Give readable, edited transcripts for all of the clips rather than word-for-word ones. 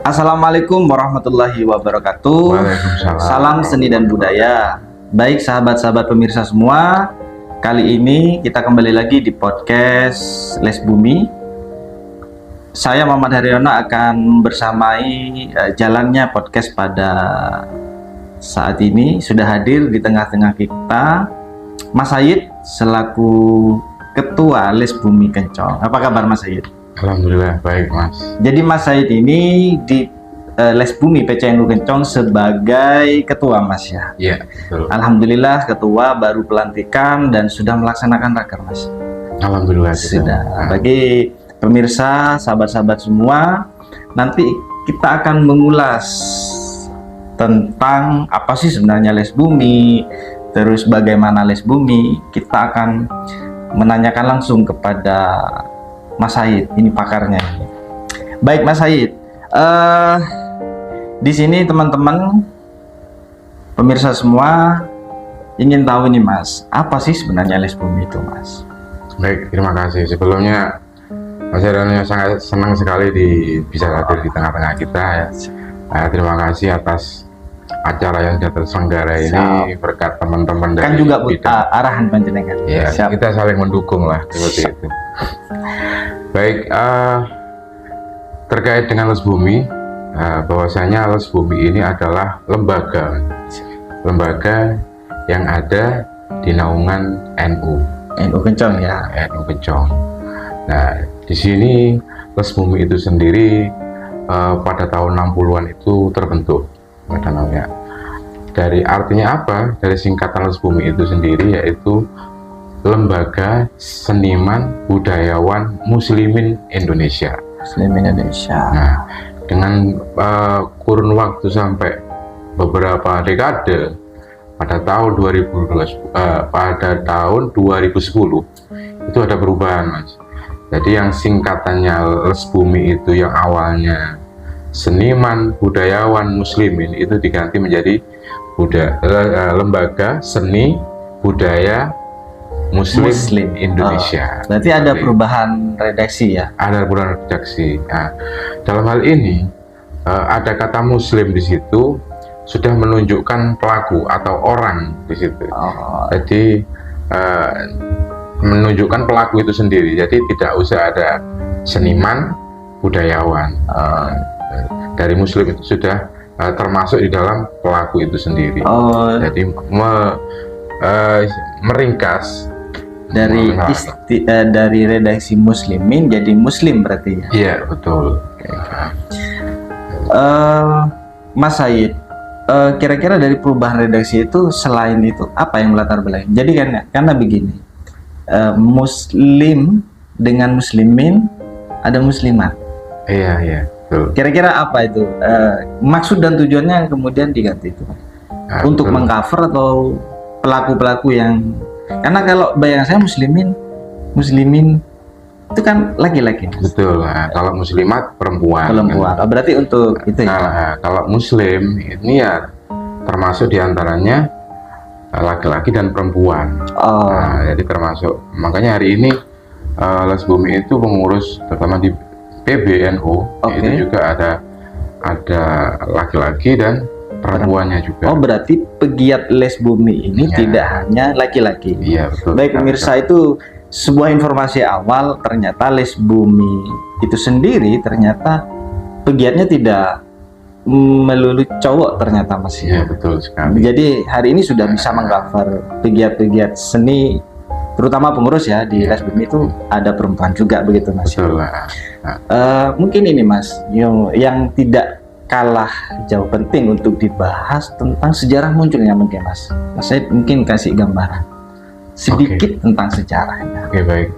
Assalamualaikum warahmatullahi wabarakatuh. Waalaikumsalam. Salam seni dan budaya. Baik sahabat-sahabat pemirsa semua, kali ini kita kembali lagi di podcast Les Bumi. Saya Muhammad Haryono akan bersamai jalannya podcast pada saat ini. Sudah hadir di tengah-tengah kita Mas Said selaku Ketua Les Bumi Kencong. Apa kabar Mas Said? Alhamdulillah baik Mas. Jadi Mas Said ini di Les Bumi PCNU Kencong sebagai ketua Mas ya. Iya betul. Alhamdulillah ketua baru pelantikan dan sudah melaksanakan raker Mas. Alhamdulillah Sudah. Bagi pemirsa, sahabat-sahabat semua, nanti kita akan mengulas tentang apa sih sebenarnya Les Bumi, terus bagaimana Les Bumi. Kita akan menanyakan langsung kepada Mas Said, ini pakarnya. Baik Mas Said, di sini teman-teman pemirsa semua ingin tahu nih Mas, apa sih sebenarnya Les Bumi itu Mas? Baik, terima kasih. Sebelumnya Mas Haryono sangat senang sekali bisa hadir di tengah-tengah kita ya. Terima kasih atas acara yang sudah terselenggara ini berkat teman-teman dari Kan juga arahan panjenengan. Ya, kita saling mendukung lah seperti itu. Baik, terkait dengan Les Bumi, bahwasanya Les Bumi ini adalah lembaga yang ada di naungan NU Kencong ya. NU Kencong. Nah, di sini Les Bumi itu sendiri pada tahun 60-an itu terbentuk. Namanya. Dari artinya apa? Dari singkatan Les Bumi itu sendiri yaitu Lembaga Seniman Budayawan Muslimin Indonesia. Nah, dengan kurun waktu sampai beberapa dekade pada tahun 2010 itu ada perubahan Mas. Jadi yang singkatannya Les Bumi itu yang awalnya Seniman Budayawan Muslimin itu diganti menjadi Lembaga Seni Budaya Muslim Indonesia. Berarti ada perubahan redaksi ya? Ada perubahan redaksi. Nah, dalam hal ini ada kata Muslim di situ sudah menunjukkan pelaku atau orang di situ. Jadi menunjukkan pelaku itu sendiri. Jadi tidak usah ada seniman, budayawan. Dari Muslim itu sudah termasuk di dalam pelaku itu sendiri. Jadi meringkas dari redaksi Muslimin jadi Muslim berarti ya? Iya betul. Mas Said, kira-kira dari perubahan redaksi itu selain itu apa yang melatar belakang? Jadi karena begini, Muslim dengan Muslimin ada Muslimat. Iya betul. Kira-kira apa itu maksud dan tujuannya kemudian diganti itu? Untuk mengcover atau pelaku-pelaku yang, karena kalau bayangan saya muslimin itu kan laki-laki. Betul. Nah, kalau muslimat perempuan. Kan? Berarti untuk itu ya. Kalau muslim ini ya termasuk diantaranya laki-laki dan perempuan. Jadi termasuk, makanya hari ini Les Bumi itu mengurus terutama di PBNU itu juga ada laki-laki dan perempuannya juga. Berarti pegiat Les Bumi ini tidak hanya laki-laki. Iya betul. Baik pemirsa, itu sebuah informasi awal. Ternyata Les Bumi itu sendiri ternyata pegiatnya tidak melulu cowok ternyata Mas. Iya betul sekali. Jadi hari ini sudah bisa mengcover pegiat-pegiat seni, terutama pengurus ya di Les Bumi itu ada perempuan juga begitu Mas. Betul. Mungkin ini Mas yang tidak kalah jauh penting untuk dibahas tentang sejarah munculnya mungkin Mas. Saya mungkin kasih gambaran sedikit tentang sejarahnya. Baik.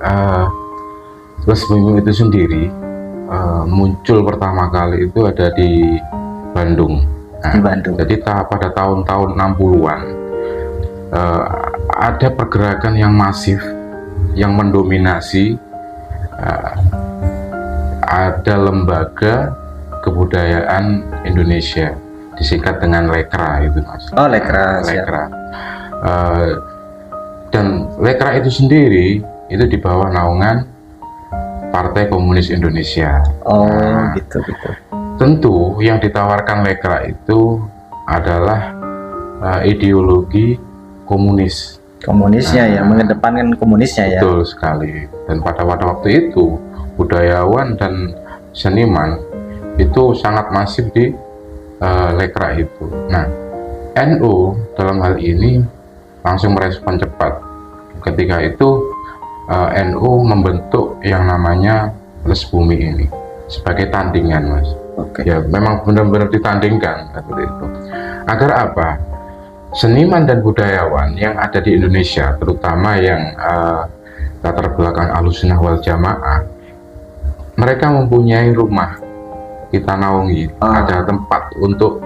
Les Bumi itu sendiri muncul pertama kali itu ada di Bandung. Di Bandung. Jadi pada tahun-tahun 60-an ada pergerakan yang masif yang mendominasi. Ada lembaga kebudayaan Indonesia disingkat dengan Lekra itu Mas. Lekra. Dan Lekra itu sendiri itu di bawah naungan Partai Komunis Indonesia. Gitu. tentu yang ditawarkan Lekra itu adalah ideologi komunis. Komunisnya ya, mengedepankan komunisnya ya. Betul sekali. Dan pada waktu itu budayawan dan seniman itu sangat masif di Lekra itu. Nah, NU dalam hal ini langsung merespon cepat. Ketika itu NU membentuk yang namanya Les Bumi ini sebagai tandingan, Mas. Oke. Ya, memang benar-benar ditandingkan seperti itu. Agar apa? Seniman dan budayawan yang ada di Indonesia, terutama yang latar belakang Ahlussunnah wal Jamaah, mereka mempunyai rumah kita naungi, ada tempat untuk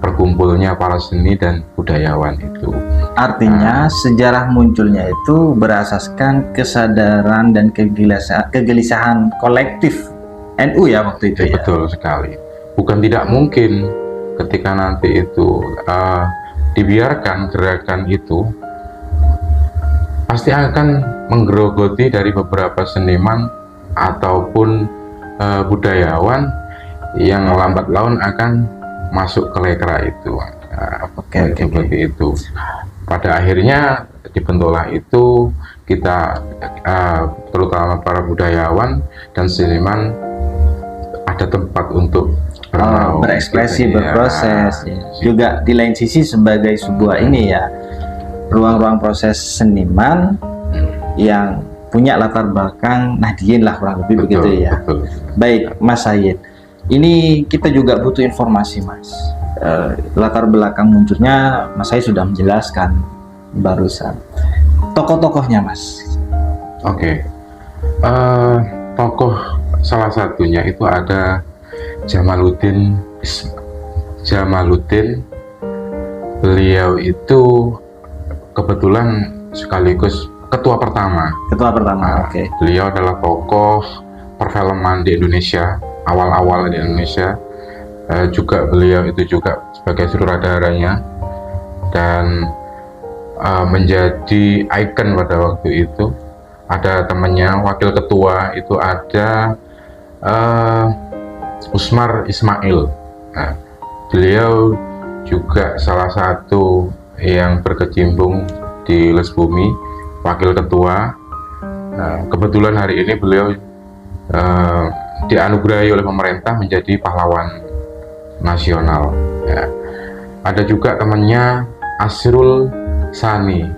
berkumpulnya para seni dan budayawan itu. Artinya sejarah munculnya itu berasaskan kesadaran dan kegelisahan kolektif NU ya waktu itu ya. Betul sekali. Bukan tidak mungkin ketika nanti itu dibiarkan gerakan itu pasti akan menggerogoti dari beberapa seniman ataupun budayawan yang lambat laun akan masuk ke Lekra itu. Seperti itu. Pada akhirnya dibentuklah itu, kita terutama para budayawan dan seniman ada tempat untuk berekspresi, berproses ya. Juga di lain sisi sebagai sebuah ini ya, ruang-ruang proses seniman yang punya latar belakang Nahdien lah kurang lebih begitu ya. Betul. Baik Mas Said, ini kita juga butuh informasi Mas. Latar belakang munculnya Mas Said sudah menjelaskan barusan. Tokoh-tokohnya Mas. Oke. Tokoh salah satunya itu ada Jamaluddin. Beliau itu kebetulan sekaligus ketua pertama. Oke. Beliau adalah tokoh perfilman di Indonesia, awal-awal di Indonesia. Juga beliau itu juga sebagai sutradaranya dan menjadi ikon pada waktu itu. Ada temannya, wakil ketua itu ada Usmar Ismail. Nah, beliau juga salah satu yang berkecimpung di Les Bumi, wakil ketua. Kebetulan hari ini beliau dianugerahi oleh pemerintah menjadi pahlawan nasional. Ya. Ada juga temannya Asrul Sani.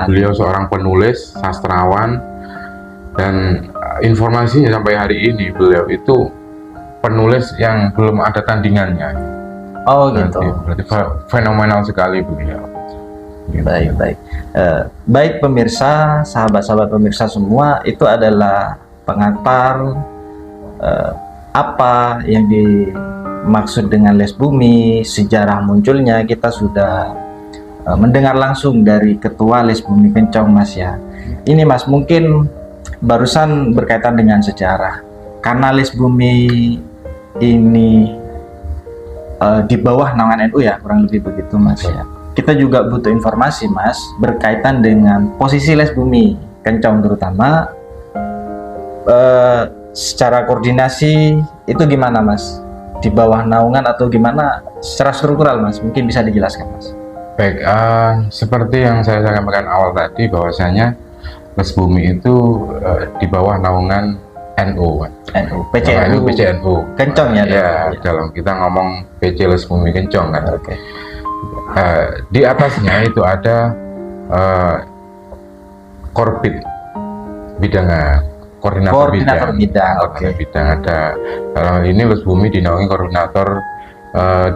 Beliau seorang penulis, sastrawan, dan informasinya sampai hari ini beliau itu penulis yang belum ada tandingannya. Oh gitu. Berarti fenomenal sekali beliau. Baik. Baik pemirsa, sahabat-sahabat pemirsa semua, itu adalah pengantar apa yang dimaksud dengan Les Bumi, sejarah munculnya. Kita sudah mendengar langsung dari ketua Les Bumi Kencong Mas ya. Ini Mas mungkin barusan berkaitan dengan sejarah. Karena Les Bumi ini di bawah naungan NU ya, kurang lebih begitu Mas ya. Kita juga butuh informasi Mas berkaitan dengan posisi Les Bumi Kencong terutama secara koordinasi itu gimana Mas? Di bawah naungan atau gimana secara struktural Mas? Mungkin bisa dijelaskan Mas. Baik, seperti yang saya sampaikan awal tadi bahwasanya Les Bumi itu di bawah naungan NU, PCNU Kencong ya. Dalam kita ngomong PC Les Bumi Kencong kan. Oke. Di atasnya itu ada Korbit bidang koordinator bidang. Oke. Bidang ada dalam hal ini Les Bumi dinaungi koordinator 2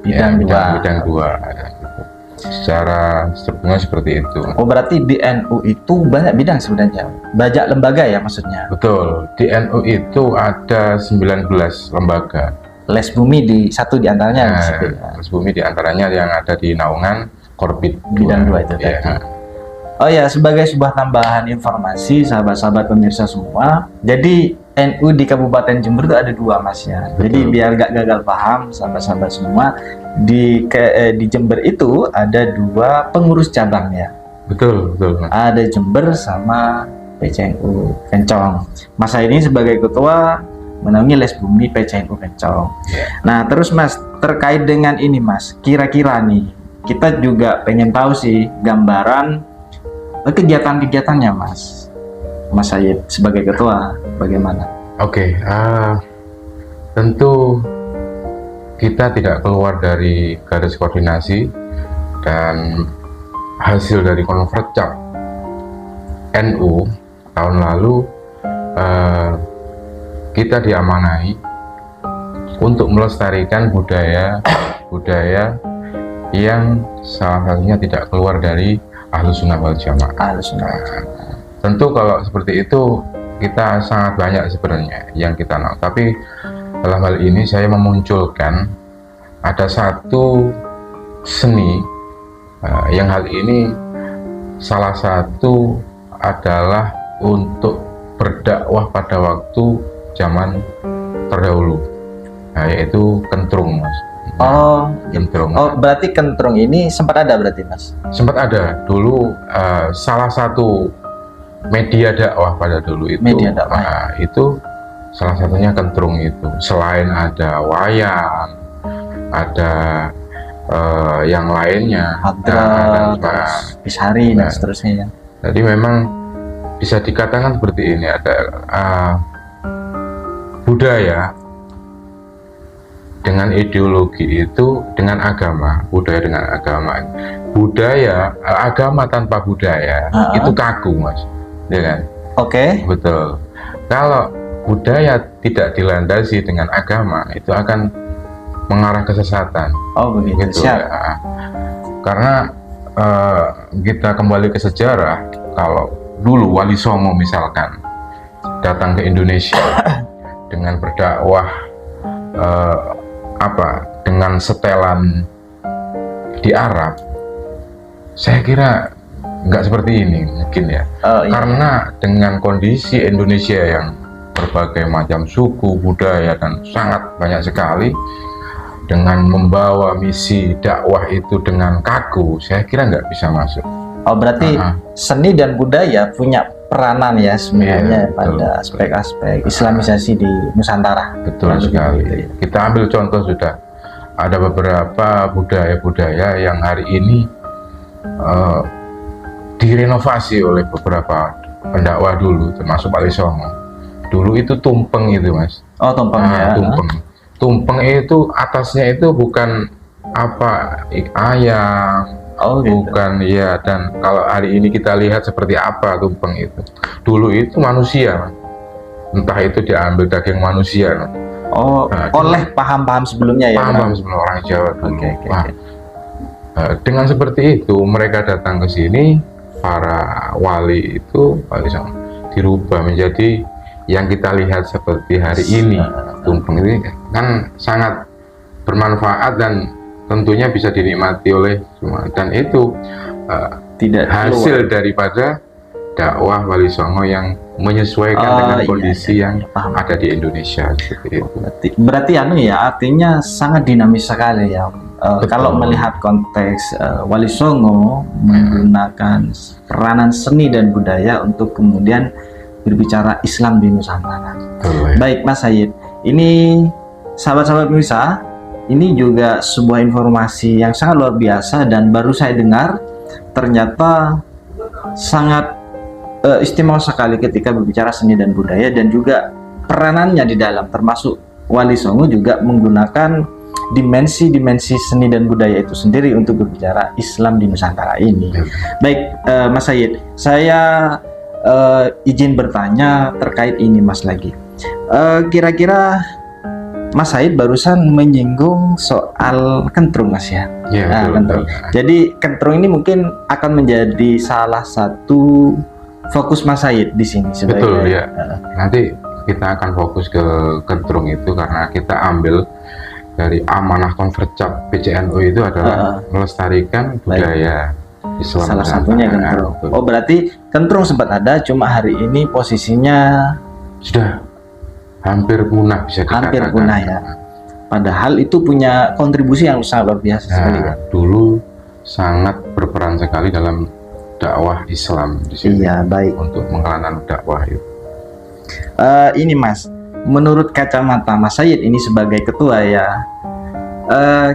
bidang 2. Secara strukturnya seperti itu. Oh berarti di NU itu banyak bidang sebenarnya, banyak lembaga ya maksudnya? Betul, di NU itu ada 19 lembaga. Les Bumi di satu diantaranya. Les Bumi diantaranya yang ada di naungan Korbit bidang 2 itu tadi. Oh ya, sebagai sebuah tambahan informasi sahabat-sahabat pemirsa semua, jadi NU di Kabupaten Jember itu ada 2 Mas ya. Jadi biar gak gagal paham sahabat-sahabat semua, di Jember itu ada 2 pengurus cabang ya. Betul. Ada Jember sama PCNU Kencong. Mas ini sebagai ketua menaungi Les Bumi PCNU Kencong. Nah, terus Mas, terkait dengan ini Mas, kira-kira nih, kita juga pengen tahu sih gambaran kegiatan-kegiatannya Mas Sayid sebagai ketua, bagaimana? Oke, tentu kita tidak keluar dari garis koordinasi dan hasil dari Konvercap NU tahun lalu, kita diamanai untuk melestarikan budaya yang salah satunya tidak keluar dari Ahlus Sunnah wal Jamaah. Tentu kalau seperti itu kita sangat banyak sebenarnya yang kita tahu, tapi dalam hal ini saya memunculkan ada satu seni yang hal ini salah satu adalah untuk berdakwah pada waktu zaman terdahulu, yaitu kentrung Mas. Kentrung. Berarti kentrung ini sempat ada berarti Mas? Sempat ada dulu, salah satu media dakwah pada dulu itu. Media dakwah. Itu salah satunya kentrung itu. Selain ada wayang, ada yang lainnya, hadrat, pisari dan seterusnya. Jadi memang bisa dikatakan seperti ini, ada budaya dengan ideologi itu dengan agama, budaya dengan agama. Agama tanpa budaya itu kaku Mas, ya kan? Oke. Betul. Kalau budaya tidak dilandasi dengan agama, itu akan mengarah kesesatan. Begitu. Siap. Ya. Karena kita kembali ke sejarah, kalau dulu Wali Songo misalkan datang ke Indonesia dengan berdakwah dengan setelan di Arab, saya kira nggak seperti ini mungkin ya. Karena dengan kondisi Indonesia yang berbagai macam suku, budaya dan sangat banyak sekali, dengan membawa misi dakwah itu dengan kaku, saya kira nggak bisa masuk. Berarti seni dan budaya punya peranan ya sebenarnya pada aspek-aspek Islamisasi di Nusantara. Betul sekali. Gitu, ya. Kita ambil contoh, sudah ada beberapa budaya-budaya yang hari ini direnovasi oleh beberapa pendakwah dulu, termasuk Wali Songo. Dulu itu tumpeng itu Mas. Tumpengnya. Tumpeng itu atasnya itu bukan ayam. Bukan ya, dan kalau hari ini kita lihat seperti apa tumpeng itu. Dulu itu manusia, entah itu diambil daging manusia. Oleh paham-paham sebelumnya ya. Paham sebelum orang Jawa dulu. Dengan seperti itu mereka datang ke sini, para wali itu dirubah menjadi yang kita lihat seperti hari ini. Tumpeng ini kan sangat bermanfaat dan tentunya bisa dinikmati oleh semua, dan itu tidak hasil daripada dakwah Wali Songo yang menyesuaikan dengan kondisi yang ada di Indonesia seperti itu. Berarti artinya sangat dinamis sekali ya. Kalau melihat konteks Wali Songo menggunakan peranan seni dan budaya untuk kemudian berbicara Islam di Nusantara. Baik Mas Sayid, ini sahabat-sahabat pemirsa, ini juga sebuah informasi yang sangat luar biasa dan baru saya dengar, ternyata sangat istimewa sekali ketika berbicara seni dan budaya, dan juga peranannya di dalam, termasuk Wali Songo juga menggunakan dimensi-dimensi seni dan budaya itu sendiri untuk berbicara Islam di Nusantara ini. Baik Mas Sayid, saya izin bertanya terkait ini Mas lagi. Kira-kira Mas Sayid barusan menyinggung soal kentrung Mas ya. Kentrung. Jadi kentrung ini mungkin akan menjadi salah satu fokus Mas Sayid di sini sebagai. Betul ya. Nanti kita akan fokus ke kentrung itu karena kita ambil dari amanah Konvercap PCNU itu adalah melestarikan budaya Islam. Salah satunya kentrung. Berarti kentrung sempat ada, cuma hari ini posisinya sudah hampir punah, bisa dikatakan. Hampir punah ya. Padahal itu punya kontribusi yang sangat luar biasa sekali ya. Dulu sangat berperan sekali dalam dakwah Islam di sini. Iya, baik. Untuk mengalankan dakwah itu. Ini Mas, menurut kacamata Mas Sayid ini sebagai ketua ya,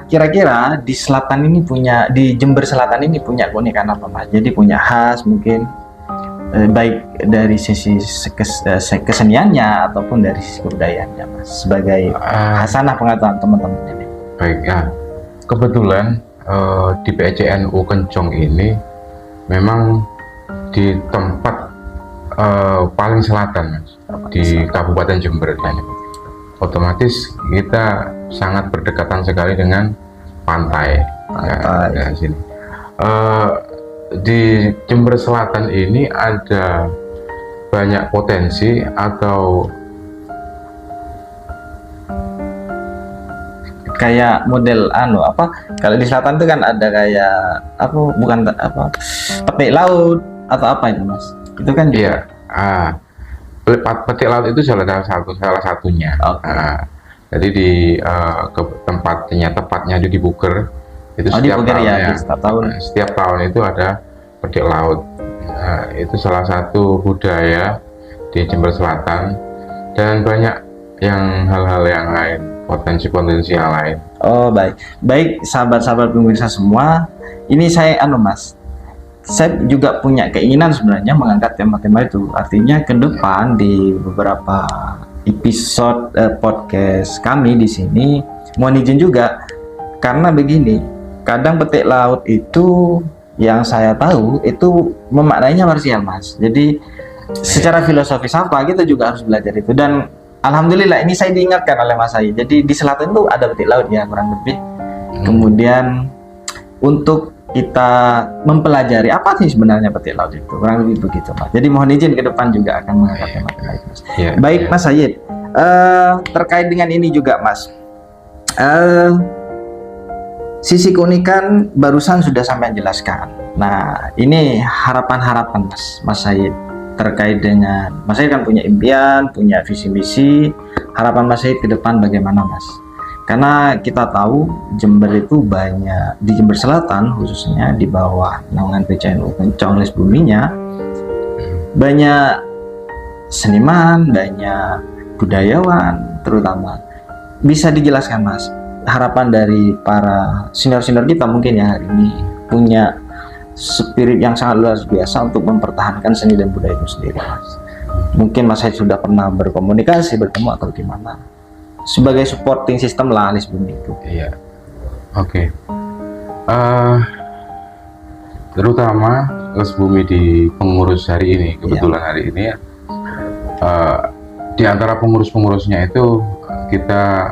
kira-kira di selatan ini di Jember Selatan ini punya keunikan apa Mas? Jadi punya khas mungkin baik dari sisi keseniannya ataupun dari sisi kebudayaannya Mas, sebagai hasanah pengetahuan teman-teman ini. Baik ya, kebetulan di PCNU Kencong ini memang di tempat paling selatan Mas, di Kabupaten Jember ini. Otomatis kita sangat berdekatan sekali dengan pantai. Ya, sini. Di Jember Selatan ini ada banyak potensi atau kayak model kalau di selatan itu kan ada kayak petik laut atau apa itu Mas? Itu kan iya. Petik laut itu salah satunya. Okay. Jadi di tepatnya di Buker itu setiap tahun itu ada petik laut. Itu salah satu budaya di Jember Selatan, dan banyak hal-hal yang lain, potensi-potensi yang lain. Oh baik sahabat-sahabat pemirsa semua, ini saya Mas, saya juga punya keinginan sebenarnya mengangkat tema-tema itu. Artinya ke depan di beberapa episode podcast kami di sini, mohon izin juga karena begini, kadang petik laut itu yang saya tahu itu memaknainya marsial Mas. Jadi secara filosofis apa kita juga harus belajar itu, dan alhamdulillah ini saya diingatkan oleh Mas Sayid. Jadi di selatan itu ada petik laut ya kurang lebih. Kemudian untuk kita mempelajari apa sih sebenarnya petik laut itu, kurang lebih begitu Mas. Jadi mohon izin ke depan juga akan mengangkat tema-tema itu Mas. Baik Mas Sayid, terkait dengan ini juga Mas, sisi keunikan barusan sudah sampai jelaskan. Nah ini harapan-harapan Mas Sayid terkait dengan Mas Sayid kan punya impian, punya visi misi. Harapan Mas Sayid ke depan bagaimana Mas? Karena kita tahu Jember itu banyak, di Jember Selatan khususnya di bawah naungan PCNU Kencong Les Buminya, banyak seniman, banyak budayawan terutama. Bisa dijelaskan Mas, harapan dari para senior-senior kita mungkin ya hari ini punya spirit yang sangat luar biasa untuk mempertahankan seni dan budaya itu sendiri Mas. Mungkin Mas Sayid sudah pernah berkomunikasi, bertemu atau gimana? Sebagai supporting system lah Les Bumi itu. Iya. Oke. Terutama Les Bumi di pengurus hari ini, kebetulan hari ini ya. Di antara pengurus-pengurusnya itu kita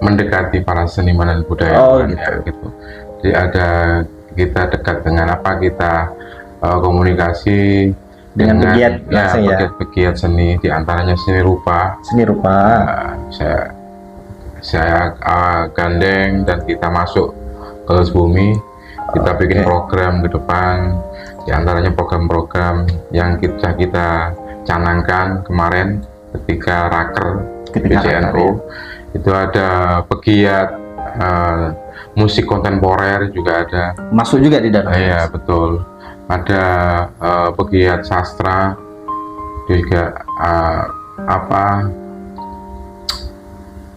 mendekati para seniman dan budayawan gitu. Jadi kita dekat dengan kita komunikasi dengan pegiat seni, diantaranya seni rupa. Saya gandeng dan kita masuk ke Les Bumi, kita bikin program ke depan, diantaranya program-program yang kita canangkan kemarin ketika raker PCNU. Itu ada pegiat musik kontemporer juga ada. Masuk juga di dalam. Iya betul. Ada pegiat sastra juga,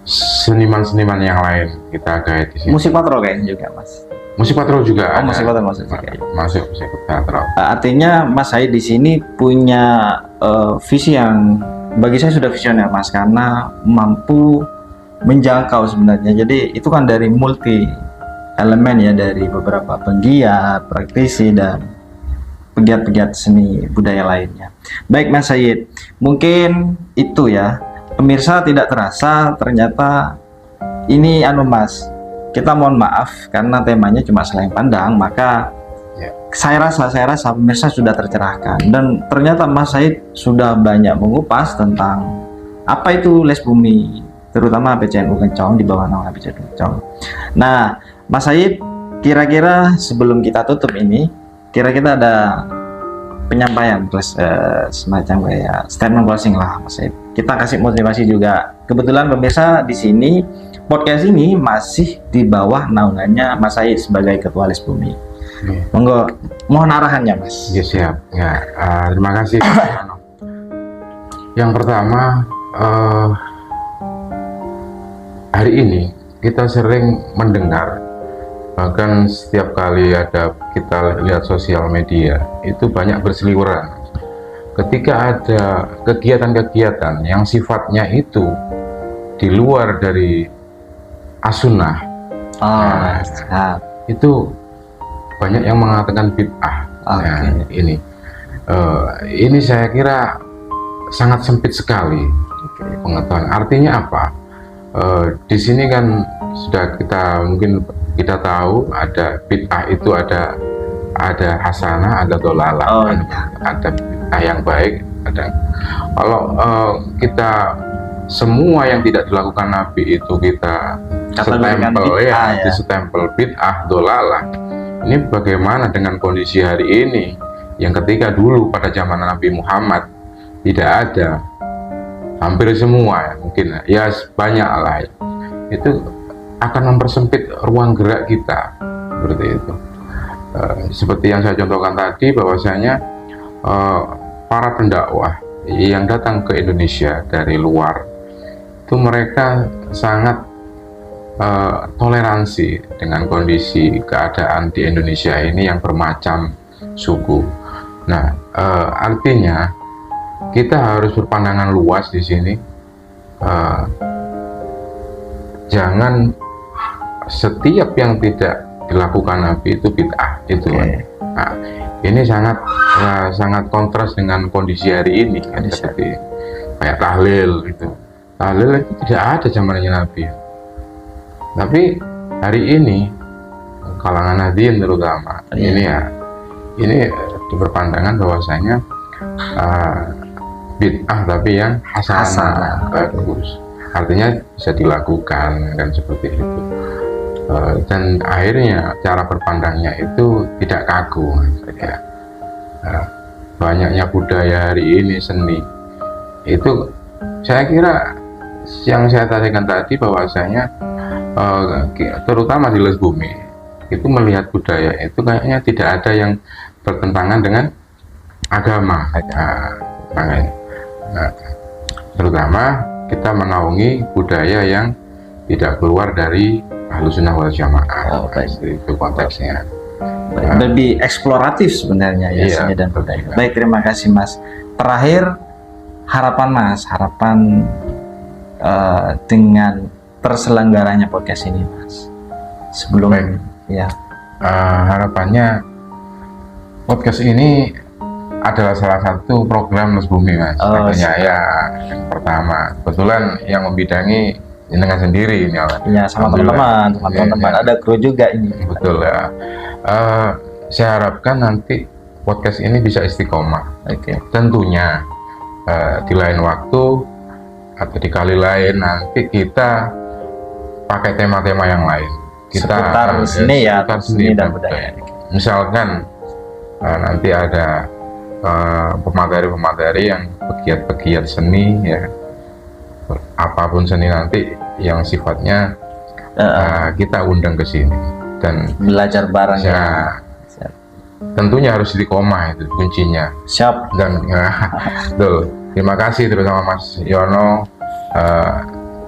seniman-seniman yang lain kita gait di sini. Musik patrol kayaknya juga Mas. Musik patrol juga ada. Musik patrol masuk juga. Masuk musik patrol. Artinya Mas Sayid di sini punya visi yang bagi saya sudah visioner Mas, karena mampu menjangkau sebenarnya. Jadi itu kan dari multi elemen ya, dari beberapa penggiat, praktisi dan pegiat-pegiat seni budaya lainnya. Baik Mas Sayid, mungkin itu ya. Pemirsa tidak terasa ternyata ini Mas, kita mohon maaf karena temanya cuma seleng pandang, maka saya rasa pemirsa sudah tercerahkan, dan ternyata Mas Sayid sudah banyak mengupas tentang apa itu Les Bumi, terutama PCNU Kencong di bawah naungan PCNU Kencong. Nah Mas Sayid, kira-kira sebelum kita tutup ini, kira-kira ada penyampaian semacam kayak statement closing lah Mas Sayid. Kita kasih motivasi juga. Kebetulan pemirsa di sini podcast ini masih di bawah naungannya Mas Sayid sebagai ketua Les Bumi. Monggo, mohon arahannya Mas. Ya siap. Ya, terima kasih. Yang pertama, hari ini kita sering mendengar, bahkan setiap kali ada kita lihat sosial media itu banyak berseliweran ketika ada kegiatan-kegiatan yang sifatnya itu di luar dari as-sunnah. Itu banyak yang mengatakan bid'ah. Nah, ini saya kira sangat sempit sekali pengetahuan. Artinya apa? Di sini kan sudah kita tahu ada bid'ah itu ada hasanah, ada dolalah, ada bid'ah yang baik, ada. Kalau kita semua yang tidak dilakukan Nabi itu kita stempel bid'ah, dolalah. Ini bagaimana dengan kondisi hari ini yang ketika dulu pada zaman Nabi Muhammad tidak ada, hampir semua mungkin ya banyak lah, itu akan mempersempit ruang gerak kita seperti itu. Seperti yang saya contohkan tadi, bahwasanya para pendakwah yang datang ke Indonesia dari luar itu mereka sangat toleransi dengan kondisi keadaan di Indonesia ini yang bermacam suku. Nah, artinya kita harus berpandangan luas di sini. Jangan setiap yang tidak dilakukan Nabi itu bid'ah itu. Nah, ini sangat kontras dengan kondisi hari ini kan, seperti kayak tahlil itu. Tahlil itu tidak ada zamannya Nabi. Tapi hari ini kalangan Nahdien terutama ini berpandangan bahwasanya bid'ah tapi yang hasanah, bagus. Artinya bisa dilakukan dan seperti itu. Dan akhirnya cara berpandangnya itu tidak kaku. Banyaknya budaya hari ini, seni itu, saya kira yang saya tadikan tadi bahwasanya terutama di Les Bumi itu melihat budaya itu kayaknya tidak ada yang bertentangan dengan agama. Terutama kita menaungi budaya yang tidak keluar dari Ahlussunnah wal Jamaah. Itu konteksnya. Lebih eksploratif sebenarnya ya, seni dan budaya. Baik, terima kasih Mas. Terakhir, harapan dengan terselenggaranya podcast ini, Mas. Sebelum harapannya podcast ini adalah salah satu program Les Bumi, Mas. Makanya yang pertama, kebetulan yang membidangi jenengan sendiri ini, ya, sama teman-teman, ada kru juga ini. Betul ya. Saya harapkan nanti podcast ini bisa istiqomah. Tentunya di lain waktu atau di kali lain nanti kita pakai tema-tema yang lain. Seputar seni dan budaya. Misalkan nanti ada pemateri-pemateri yang pegiat-pegiat seni ya, apapun seni nanti yang sifatnya kita undang ke sini dan belajar bareng ya. Tentunya harus istiqomah, itu kuncinya. Siap. Dan terima kasih terutama Mas Yono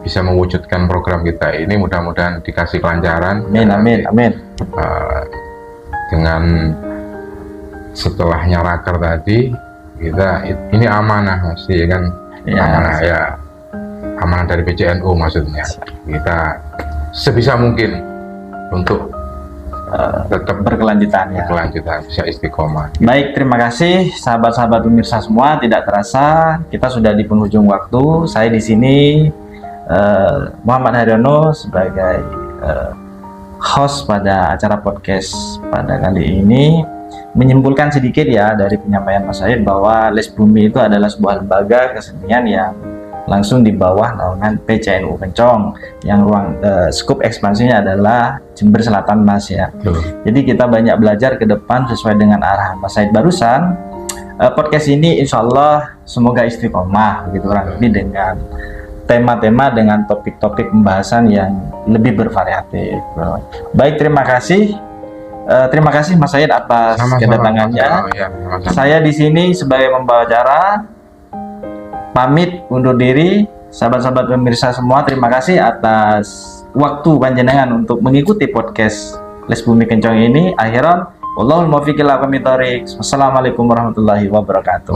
bisa mewujudkan program kita ini, mudah-mudahan dikasih kelancaran. Amin. Dengan setelahnya raker tadi, kita ini amanah Mas, ya kan? Amanah ya, amanah dari PCNU maksudnya. Kita sebisa mungkin untuk tetap berkelanjutan, bisa istiqomah. Baik, terima kasih sahabat-sahabat pemirsa semua. Tidak terasa kita sudah di penghujung waktu. Saya di sini Muhammad Haryono sebagai host pada acara podcast pada kali ini, menyimpulkan sedikit ya dari penyampaian Mas Said bahwa Les Bumi itu adalah sebuah lembaga kesenian yang langsung di bawah naungan PCNU Kencong, yang ruang skup ekspansinya adalah Jember Selatan, Mas ya. Jadi kita banyak belajar ke depan sesuai dengan arahan Mas Said barusan. Podcast ini insya Allah semoga istiqomah gitu, kurang lebih dengan tema-tema dengan topik-topik pembahasan yang lebih bervariatif. Baik, terima kasih. Terima kasih Mas Said atas kedatangannya. Saya di sini sebagai pembawa acara pamit undur diri. Sahabat-sahabat pemirsa semua, terima kasih atas waktu panjenengan untuk mengikuti podcast Les Bumi Kencong ini. Akhiran, wallahul muwaffiq ila aqwamit thoriq. Wassalamualaikum warahmatullahi wabarakatuh.